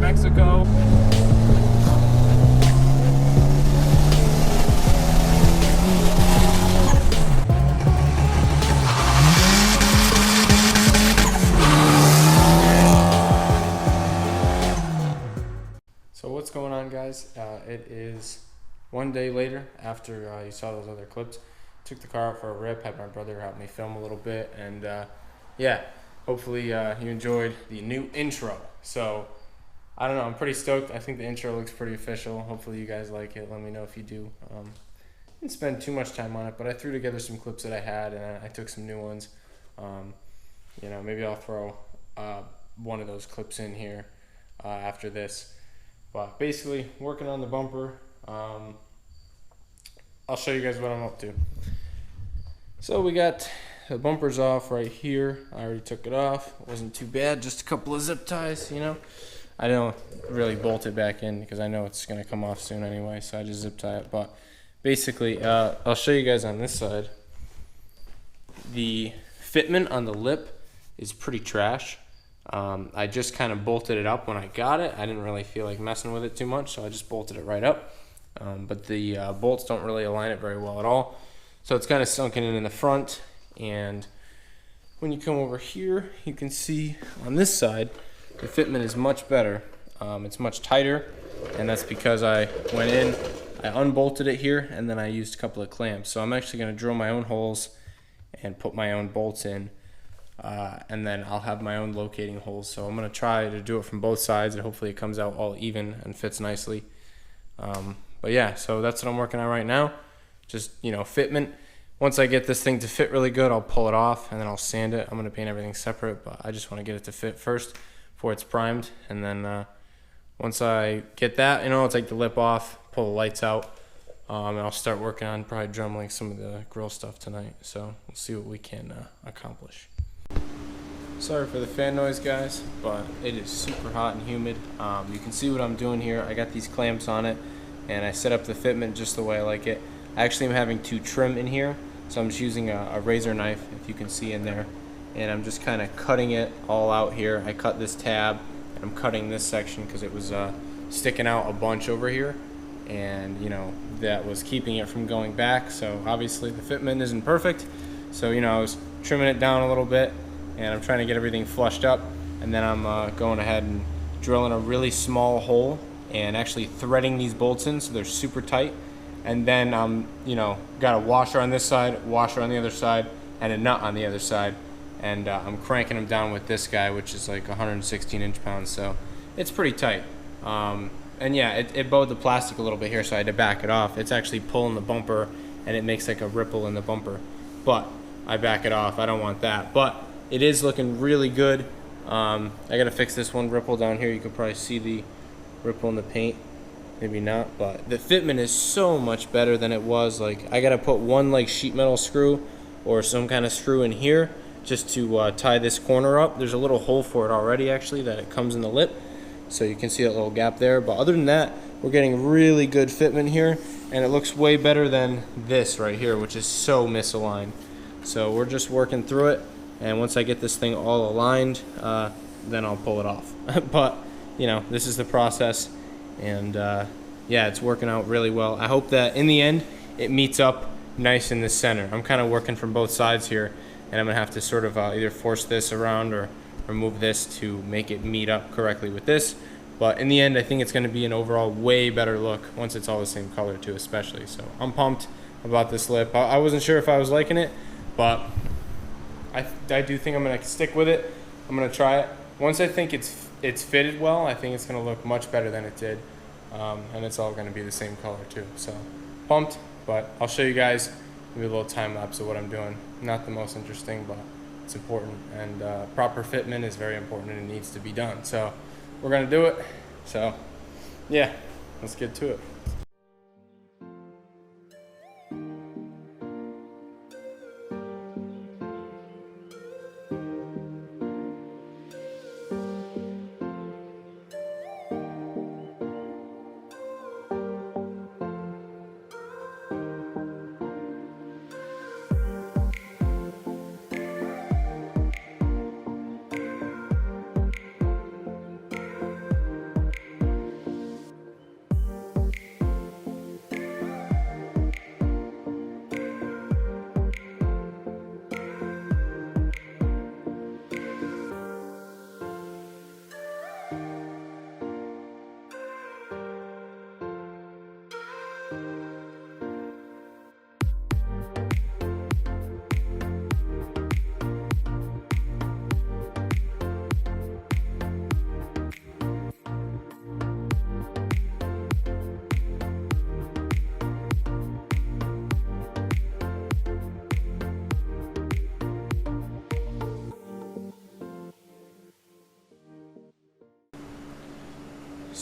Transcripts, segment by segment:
Mexico. So what's going on, guys? It is one day later after you saw those other clips. Took the car out for a rip, had my brother help me film a little bit, and yeah, hopefully you enjoyed the new intro. So I don't know, I'm pretty stoked. I think the intro looks pretty official. Hopefully you guys like it. Let me know if you do. Didn't spend too much time on it, but I threw together some clips that I had, and I took some new ones. You know, maybe I'll throw one of those clips in here after this. But basically, working on the bumper. I'll show you guys what I'm up to. So we got the bumpers off right here. I already took it off. It wasn't too bad, just a couple of zip ties, you know. I don't really bolt it back in because I know it's going to come off soon anyway, so I just zip tie it. But basically, I'll show you guys on this side. The fitment on the lip is pretty trash. I just kind of bolted it up when I got it. I didn't really feel like messing with it too much, so I just bolted it right up. But the bolts don't really align it very well at all. So it's kind of sunken in the front. And when you come over here, you can see on this side, the fitment is much better. It's much tighter, and that's because I went in, I unbolted it here, and then I used a couple of clamps. So I'm actually going to drill my own holes and put my own bolts in, and then I'll have my own locating holes. So I'm going to try to do it from both sides, and hopefully it comes out all even and fits nicely. But yeah, so that's what I'm working on right now. Just, you know, fitment. Once I get this thing to fit really good, I'll pull it off, and then I'll sand it. I'm going to paint everything separate, but I just want to get it to fit first before it's primed. And then once I get that, you know, I'll take the lip off, pull the lights out, and I'll start working on probably drumming some of the grill stuff tonight. So we'll see what we can accomplish. Sorry for the fan noise, guys, but it is super hot and humid. You can see what I'm doing here. I got these clamps on it, and I set up the fitment just the way I like it. Actually, I'm having to trim in here, so I'm just using a razor knife, if you can see in there, and I'm just kind of cutting it all out here. I cut this tab, and I'm cutting this section because it was sticking out a bunch over here, and you know, that was keeping it from going back. So obviously the fitment isn't perfect, so you know, I was trimming it down a little bit, and I'm trying to get everything flushed up, and then I'm going ahead and drilling a really small hole and actually threading these bolts in so they're super tight. And then you know, got a washer on this side, washer on the other side, and a nut on the other side. And I'm cranking them down with this guy, which is like 116 inch-pounds, so it's pretty tight. And yeah, it bowed the plastic a little bit here, so I had to back it off. It's actually pulling the bumper, and it makes like a ripple in the bumper. But I back it off. I don't want that. But it is looking really good. I gotta fix this one ripple down here. You can probably see the ripple in the paint. Maybe not, but the fitment is so much better than it was. Like, I gotta put one like sheet metal screw or some kind of screw in here just to tie this corner up. There's a little hole for it already, actually, that it comes in the lip, so you can see that little gap there. But other than that, we're getting really good fitment here, and it looks way better than this right here, which is so misaligned. So we're just working through it, and once I get this thing all aligned, then I'll pull it off. But you know, this is the process. And yeah, it's working out really well. I hope that in the end it meets up nice in the center. I'm kind of working from both sides here, and I'm gonna have to sort of either force this around or remove this to make it meet up correctly with this. But in the end, I think it's gonna be an overall way better look once it's all the same color too, especially. So I'm pumped about this lip. I wasn't sure if I was liking it, but I do think I'm gonna stick with it. I'm gonna try it. Once I think it's fitted well, I think it's going to look much better than it did, and it's all going to be the same color too. So pumped, but I'll show you guys maybe a little time lapse of what I'm doing. Not the most interesting, but it's important, and proper fitment is very important, and it needs to be done. So we're going to do it. So yeah, let's get to it.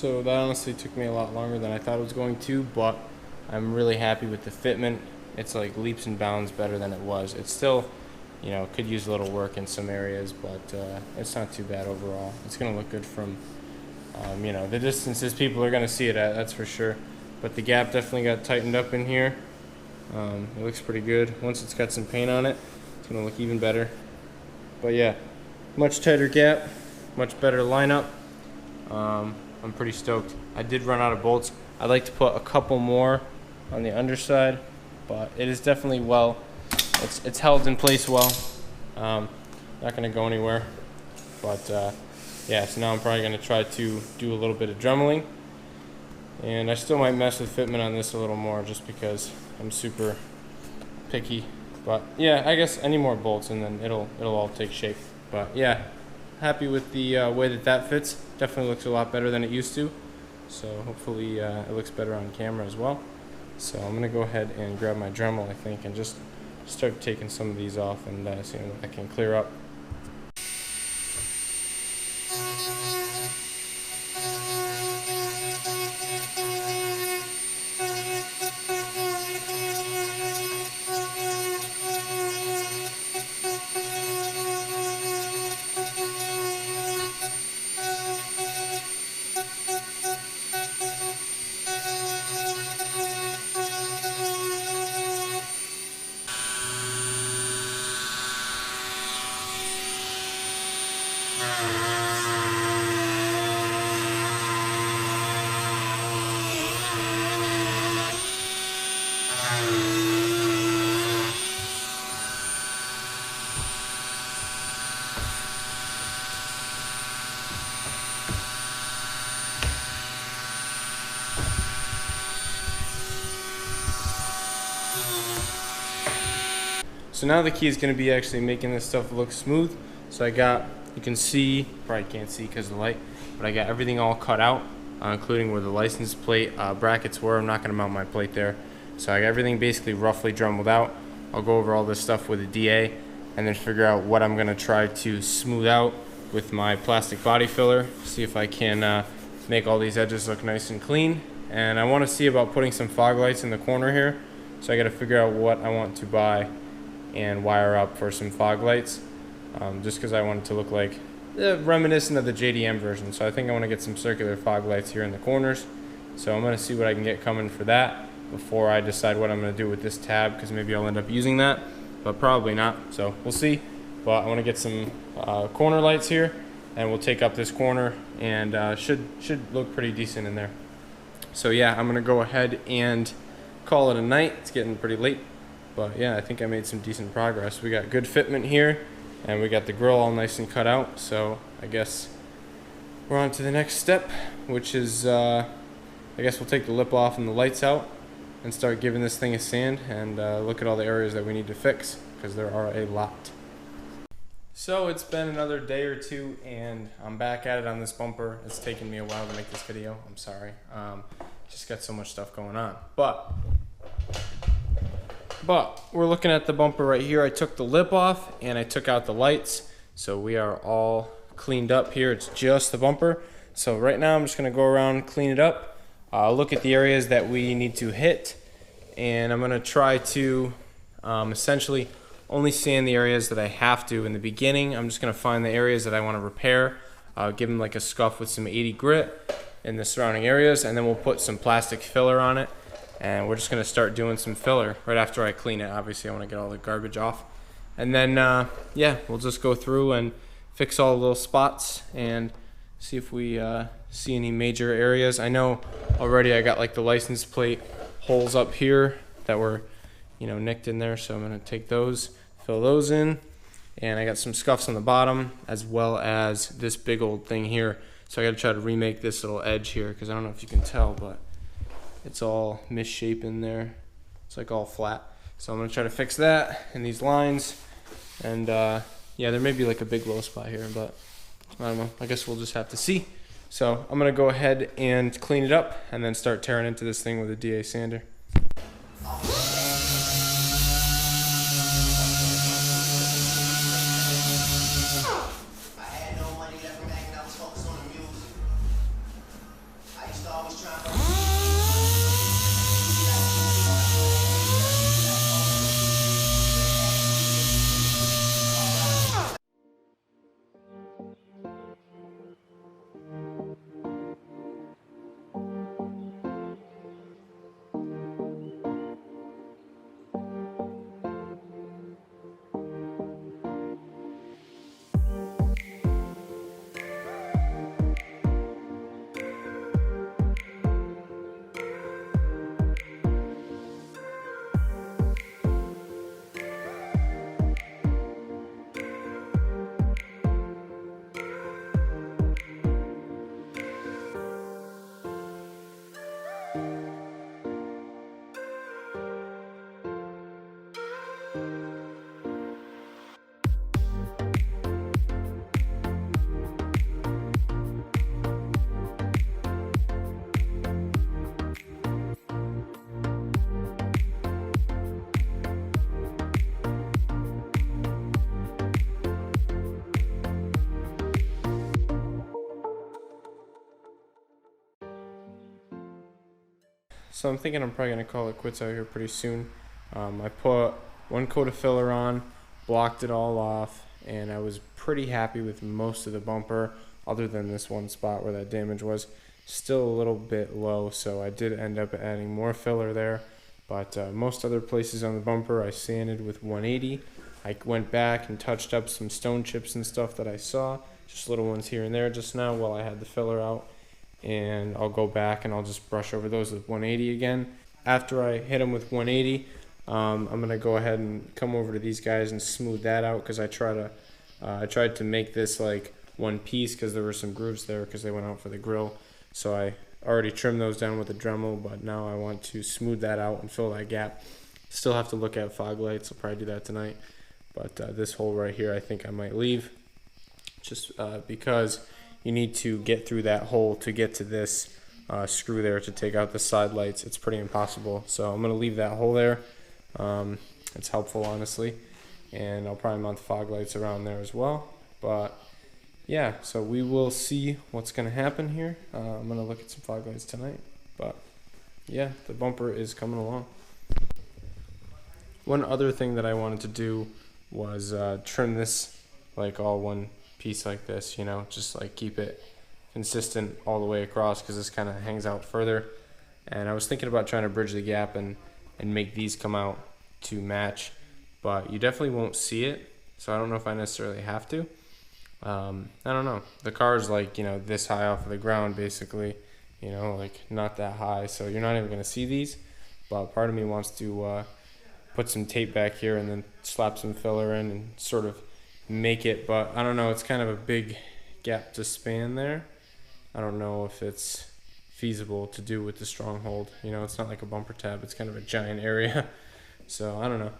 So that honestly took me a lot longer than I thought it was going to, but I'm really happy with the fitment. It's like leaps and bounds better than it was. It's still, you know, could use a little work in some areas, but it's not too bad overall. It's gonna look good from, you know, the distances people are gonna see it at, that's for sure. But the gap definitely got tightened up in here. It looks pretty good. Once it's got some paint on it, it's gonna look even better. But yeah, much tighter gap, much better lineup. I'm pretty stoked. I did run out of bolts. I'd like to put a couple more on the underside, but it is definitely well, it's held in place well. Not gonna go anywhere. But yeah, so now I'm probably gonna try to do a little bit of dremeling. And I still might mess with fitment on this a little more just because I'm super picky. But yeah, I guess any more bolts and then it'll all take shape. But yeah, happy with the way that fits. Definitely looks a lot better than it used to. So hopefully it looks better on camera as well. So I'm gonna go ahead and grab my Dremel, I think, and just start taking some of these off and seeing what I can clear up. So now the key is going to be actually making this stuff look smooth. So I got, you can see, probably can't see because of the light, but I got everything all cut out, including where the license plate brackets were. I'm not going to mount my plate there. So I got everything basically roughly dremeled out. I'll go over all this stuff with a DA and then figure out what I'm going to try to smooth out with my plastic body filler. See if I can make all these edges look nice and clean. And I want to see about putting some fog lights in the corner here. So I got to figure out what I want to buy and wire up for some fog lights, just because I want it to look like reminiscent of the JDM version. So I think I want to get some circular fog lights here in the corners. So I'm going to see what I can get coming for that before I decide what I'm going to do with this tab, because maybe I'll end up using that, but probably not. So we'll see. But I want to get some corner lights here, and we'll take up this corner, and should look pretty decent in there. So yeah, I'm going to go ahead and call it a night. It's getting pretty late. But yeah, I think I made some decent progress. We got good fitment here, and we got the grill all nice and cut out. So I guess we're on to the next step, which is I guess we'll take the lip off and the lights out and start giving this thing a sand and look at all the areas that we need to fix, because there are a lot. So it's been another day or two, and I'm back at it on this bumper. It's taken me a while to make this video. I'm sorry. Just got so much stuff going on. But we're looking at the bumper right here. I took the lip off and I took out the lights. So we are all cleaned up here. It's just the bumper. So right now I'm just gonna go around, clean it up, look at the areas that we need to hit, and I'm gonna try to essentially only sand the areas that I have to in the beginning. I'm just gonna find the areas that I wanna repair, give them like a scuff with some 80 grit in the surrounding areas, and then we'll put some plastic filler on it. And we're just gonna start doing some filler right after I clean it. Obviously I wanna get all the garbage off. And then, yeah, we'll just go through and fix all the little spots and see if we see any major areas. I know already I got like the license plate holes up here that were, you know, nicked in there. So I'm gonna take those, fill those in. And I got some scuffs on the bottom as well as this big old thing here. So I gotta try to remake this little edge here, because I don't know if you can tell, but it's all misshapen there. It's like all flat. So I'm gonna try to fix that and these lines. And yeah, there may be like a big low spot here, but I don't know. I guess we'll just have to see. So I'm gonna go ahead and clean it up and then start tearing into this thing with a DA sander. so I'm thinking I'm probably going to call it quits out here pretty soon. I put one coat of filler on, blocked it all off, and I was pretty happy with most of the bumper, other than this one spot where that damage was. Still a little bit low, so I did end up adding more filler there. But most other places on the bumper I sanded with 180. I went back and touched up some stone chips and stuff that I saw, just little ones here and there just now while I had the filler out. And I'll go back and I'll just brush over those with 180 again. After I hit them with 180, I'm gonna go ahead and come over to these guys and smooth that out, because I tried to make this like one piece because there were some grooves there because they went out for the grill. So I already trimmed those down with a Dremel, but now I want to smooth that out and fill that gap. Still have to look at fog lights. I'll probably do that tonight. But this hole right here I think I might leave, just because you need to get through that hole to get to this screw there to take out the side lights. It's pretty impossible. So I'm going to leave that hole there. It's helpful, honestly. And I'll probably mount the fog lights around there as well. But yeah, so we will see what's going to happen here. I'm going to look at some fog lights tonight. But yeah, the bumper is coming along. One other thing that I wanted to do was trim this like all one piece like this, you know, just like keep it consistent all the way across, because this kind of hangs out further. And I was thinking about trying to bridge the gap and make these come out to match, but you definitely won't see it, so I don't know if I necessarily have to. I don't know. The car is like, you know, this high off of the ground basically, you know, like not that high, so you're not even going to see these. But part of me wants to put some tape back here and then slap some filler in and sort of make it, but I don't know, it's kind of a big gap to span there. I don't know if it's feasible to do with the stronghold. You know, it's not like a bumper tab, it's kind of a giant area. So I don't know,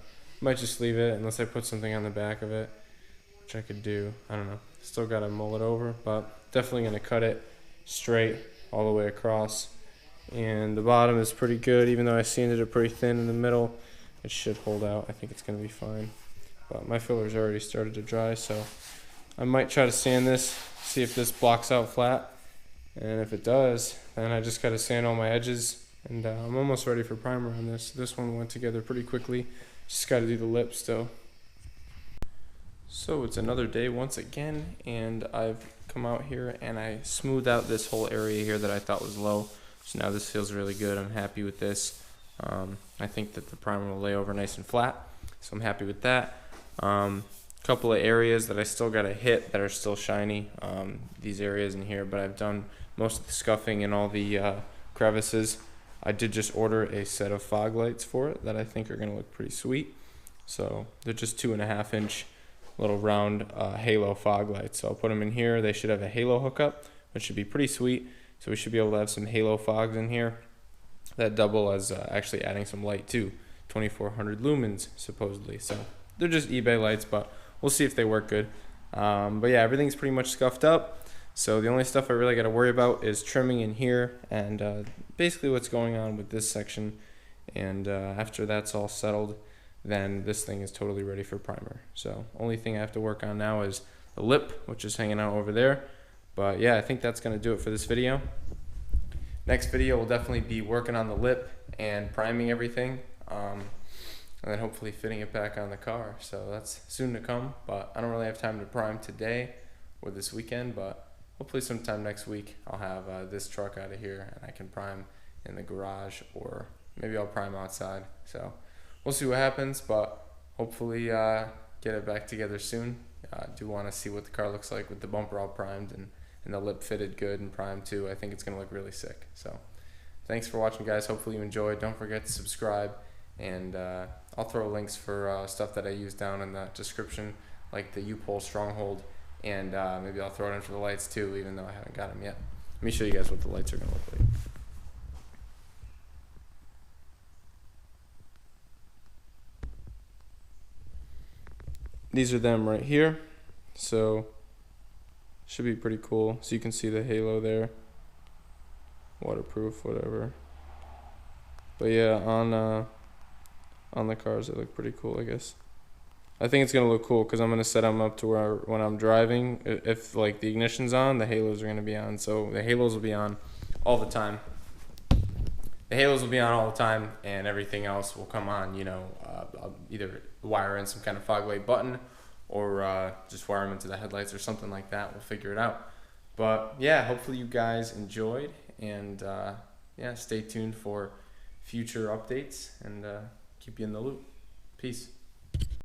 might just leave it unless I put something on the back of it, which I could do. I don't know, still gotta mull it over, but definitely gonna cut it straight all the way across. And the bottom is pretty good, even though I sanded it pretty thin in the middle. It should hold out. I think it's gonna be fine. But my filler's already started to dry, so I might try to sand this, see if this blocks out flat. And if it does, then I just gotta sand all my edges. And I'm almost ready for primer on this. This one went together pretty quickly. Just gotta do the lip still. So it's another day once again, and I've come out here and I smoothed out this whole area here that I thought was low. So now this feels really good. I'm happy with this. I think that the primer will lay over nice and flat, so I'm happy with that. Couple of areas that I still got to hit that are still shiny, these areas in here, but I've done most of the scuffing and all the crevices. I did just order a set of fog lights for it that I think are going to look pretty sweet. So they're just 2.5 inch little round halo fog lights. So I'll put them in here. They should have a halo hookup, which should be pretty sweet. So we should be able to have some halo fogs in here that double as actually adding some light too. 2400 lumens supposedly. So they're just eBay lights, but we'll see if they work good. But yeah, everything's pretty much scuffed up. So the only stuff I really got to worry about is trimming in here and basically what's going on with this section. And after that's all settled, then this thing is totally ready for primer. So only thing I have to work on now is the lip, which is hanging out over there. But yeah, I think that's going to do it for this video. Next video will definitely be working on the lip and priming everything. And then hopefully fitting it back on the car. So that's soon to come, but I don't really have time to prime today or this weekend, but hopefully sometime next week I'll have this truck out of here and I can prime in the garage, or maybe I'll prime outside. So we'll see what happens, but hopefully get it back together soon. I do want to see what the car looks like with the bumper all primed and the lip fitted good and primed too. I think it's going to look really sick. So thanks for watching, guys. Hopefully you enjoyed. Don't forget to subscribe, and I'll throw links for stuff that I use down in the description, like the U-Pole Stronghold, and maybe I'll throw it in for the lights too, even though I haven't got them yet. Let me show you guys what the lights are going to look like. These are them right here, so should be pretty cool. So you can see the halo there, waterproof, whatever. But yeah, on the cars they look pretty cool, I guess. I think it's gonna look cool because I'm gonna set them up to where when I'm driving, if like the ignition's on, the halos are gonna be on. So the halos will be on all the time. the halos will be on all the time, and everything else will come on. I'll either wire in some kind of fog light button, or just wire them into the headlights or something like that. We'll figure it out. But yeah, hopefully you guys enjoyed, and yeah, stay tuned for future updates, and keep you in the loop. Peace.